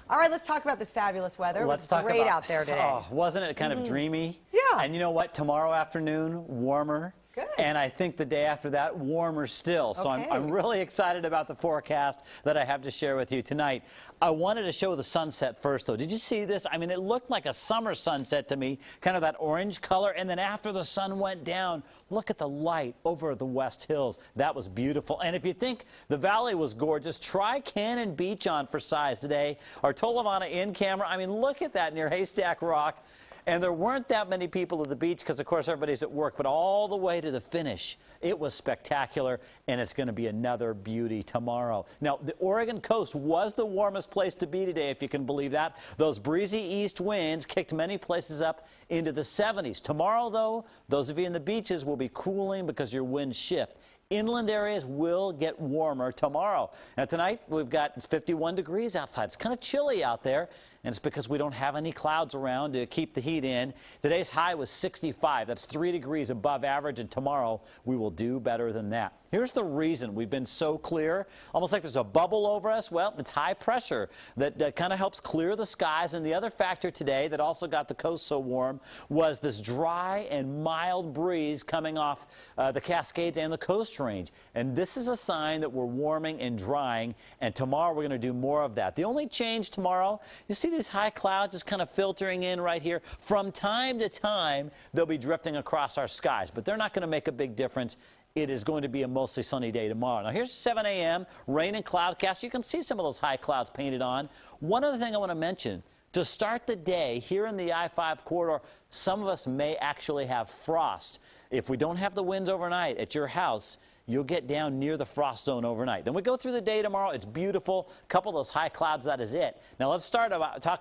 All right, let's talk about this fabulous weather. It was great out there today. Oh, wasn't it kind of dreamy? Yeah. And you know what? Tomorrow afternoon, warmer. Good. And I think the day after that, warmer still. So Okay. I'm really excited about the forecast that I have to share with you tonight. I wanted to show the sunset first, though. Did you see this? I mean, it looked like a summer sunset to me, kind of that orange color. And then after the sun went down, look at the light over the West Hills. That was beautiful. And if you think the valley was gorgeous, try Cannon Beach on for size today. Our Tolovana in camera. I mean, look at that near Haystack Rock. And there weren't that many people at the beach because, of course, everybody's at work. But all the way to the finish, it was spectacular, and it's going to be another beauty tomorrow. Now, the Oregon coast was the warmest place to be today, if you can believe that. Those breezy east winds kicked many places up into the 70s. Tomorrow, though, those of you in the beaches will be cooling because your winds shift. Inland areas will get warmer tomorrow. Now, tonight, we've got 51 degrees outside. It's kind of chilly out there, and it's because we don't have any clouds around to keep the heat in. Today's high was 65. That's 3 degrees above average, and tomorrow we will do better than that. Here's the reason we've been so clear, almost like there's a bubble over us. Well, it's high pressure that kind of helps clear the skies. And the other factor today that also got the coast so warm was this dry and mild breeze coming off the Cascades and the Coast Range. And this is a sign that we're warming and drying, and tomorrow we're going to do more of that. The only change tomorrow, you see these high clouds just kind of filtering in right here. From time to time, they'll be drifting across our skies, but they're not going to make a big difference. It is going to be a mostly sunny day tomorrow. Now, here's 7 a.m., rain and cloudcast. You can see some of those high clouds painted on. One other thing I want to mention, to start the day here in the I-5 corridor, some of us may actually have frost. If we don't have the winds overnight at your house, you'll get down near the frost zone overnight. Then we go through the day tomorrow. It's beautiful. A couple of those high clouds, that is it. Now let's talk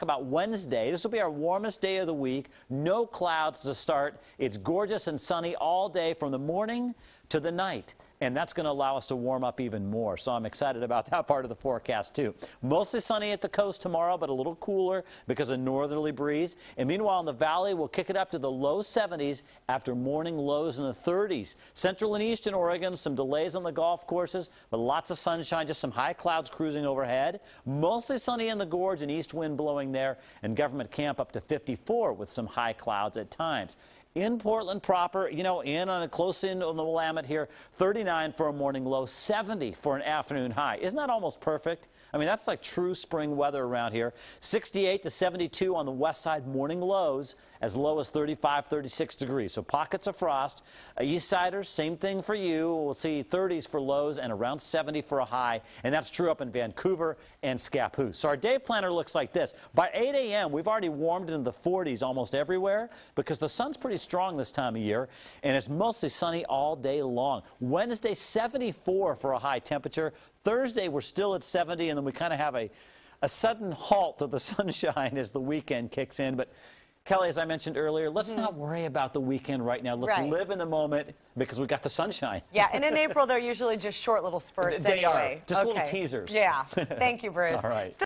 about Wednesday. This will be our warmest day of the week. No clouds to start. It's gorgeous and sunny all day from the morning to the night. And that's going to allow us to warm up even more. So I'm excited about that part of the forecast, too. Mostly sunny at the coast tomorrow, but a little cooler because of northerly breeze. And meanwhile, in the valley, we'll kick it up to the low 70s after morning lows in the 30s. Central and eastern Oregon, some delays on the golf courses, but lots of sunshine, just some high clouds cruising overhead. Mostly sunny in the gorge and east wind blowing there. And Government Camp up to 54 with some high clouds at times. In Portland proper, you know, close in on the Willamette here, 39 for a morning low, 70 for an afternoon high. Isn't that almost perfect? I mean, that's like true spring weather around here. 68 to 72 on the west side, morning lows as low as 35, 36 degrees. So pockets of frost. East siders, same thing for you. We'll see 30s for lows and around 70 for a high. And that's true up in Vancouver and Scappoose. So our day planner looks like this. By 8 a.m., we've already warmed into the 40s almost everywhere because the sun's pretty strong this time of year, and it's mostly sunny all day long. Wednesday, 74 for a high temperature. Thursday, we're still at 70, and then we kind of have a sudden halt to the sunshine as the weekend kicks in. But Kelly, as I mentioned earlier, let's not worry about the weekend right now. Let's live in the moment because we've got the sunshine. Yeah, and in April, they're usually just short little spurts They anyway. are. Just little teasers. Yeah. Thank you, Bruce. All right.